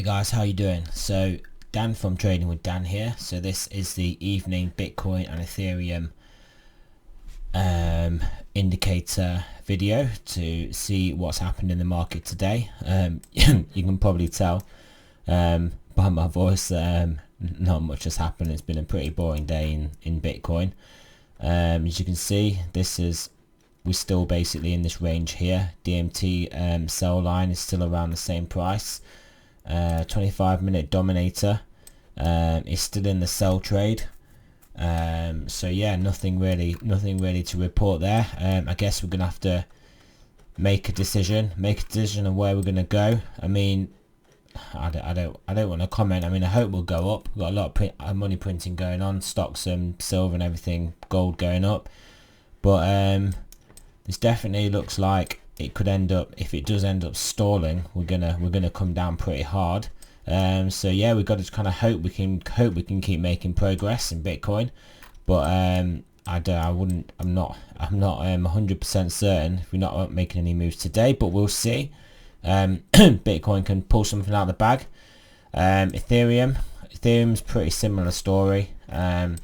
Hey guys, how you doing? So Dan from Trading with Dan here. So this is the evening Bitcoin and Ethereum indicator video to see what's happened in the market today. You can probably tell by my voice, not much has happened. It's been a pretty boring day in Bitcoin. As you can see, we're still basically in this range here. DMT sell line is still around the same price. 25-minute Dominator is still in the sell trade. So yeah, nothing really to report there. I guess we're gonna have to make a decision on where we're gonna go. I mean, I don't want to comment. I mean, I hope we'll go up. We've got a lot of money printing going on, stocks and silver and everything, gold going up, but this definitely looks like it could end up, if it does end up stalling, we're gonna come down pretty hard. So yeah, we've got to kind of hope we can keep making progress in Bitcoin, but I'm not 100% certain if we're not making any moves today, but we'll see. Bitcoin can pull something out of the bag. Ethereum's pretty similar story. You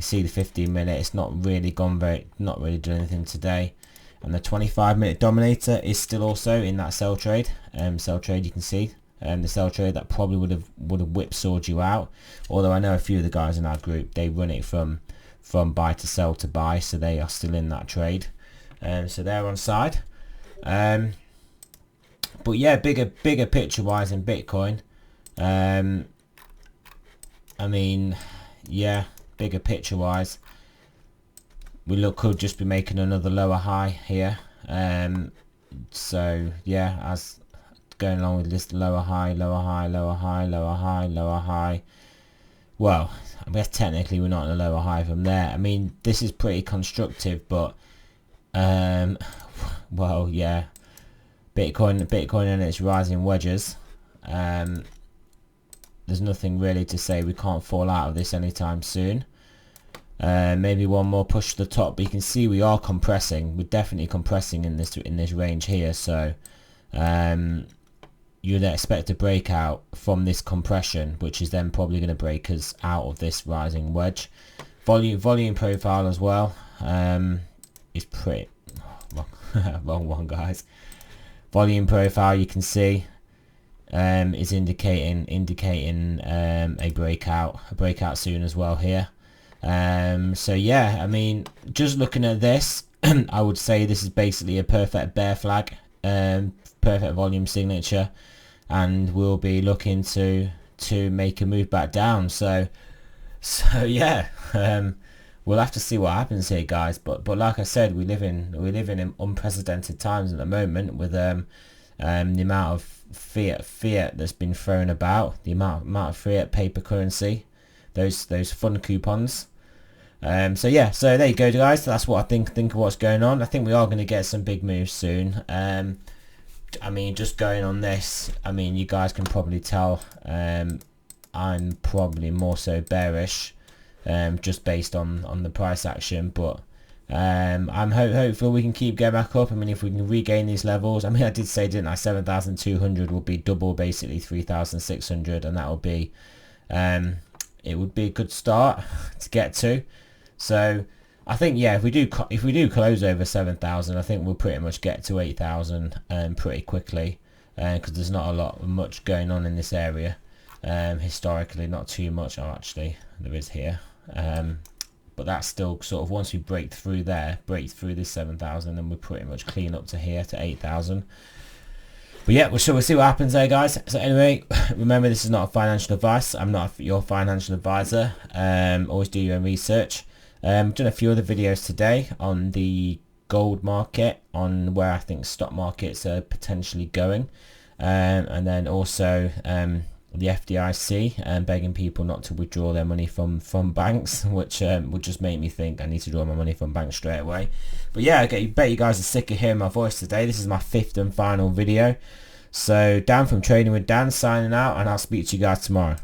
see the 15-minute, it's not really doing anything today. And the 25-minute Dominator is still also in that sell trade. You can see the sell trade that probably would have whipsawed you out. Although I know a few of the guys in our group, they run it from buy to sell to buy, so they are still in that trade. So they're on side. But yeah, bigger picture wise in Bitcoin. I mean, yeah, bigger picture wise, we could just be making another lower high here. So yeah, as going along with this lower high. Well, I guess technically we're not in a lower high from there. I mean, this is pretty constructive, but well, yeah, Bitcoin and its rising wedges. There's nothing really to say we can't fall out of this anytime soon. Maybe one more push to the top, but you can see we are compressing. We're definitely compressing in this range here, so you'd expect a breakout from this compression, which is then probably going to break us out of this rising wedge. Volume profile as well is pretty wrong one, guys. Volume profile, you can see, is indicating a breakout soon as well here. So yeah, I mean, just looking at this, I would say this is basically a perfect bear flag, perfect volume signature, and we'll be looking to make a move back down. So yeah, we'll have to see what happens here, guys. But like I said, we live in unprecedented times at the moment with the amount of fiat that's been thrown about, the amount of fiat paper currency, those fun coupons. So yeah, so there you go, guys. That's what I think of what's going on. I think we are going to get some big moves soon. I mean, just going on this, I mean, you guys can probably tell I'm probably more so bearish, just based on the price action, but I'm hopeful we can keep going back up. I mean, if we can regain these levels, I mean, I did say, didn't I, 7,200 will be double, basically 3,600, and that will be it would be a good start to get to. So I think, yeah, if we do close over 7,000, I think we'll pretty much get to 8,000 pretty quickly, because there's not much going on in this area historically. Not too much. Oh, actually there is here, but that's still sort of, once we break through this 7,000, then we're pretty much clean up to here to 8,000. But yeah, we'll see what happens there, guys. So anyway, remember, this is not a financial advice. I'm not your financial advisor. Always do your own research. I've done a few other videos today on the gold market, on where I think stock markets are potentially going, and then also the FDIC begging people not to withdraw their money from banks, which would just make me think I need to draw my money from banks straight away. But yeah, I bet you guys are sick of hearing my voice today. This is my 5th and final video. So Dan from Trading with Dan signing out, and I'll speak to you guys tomorrow.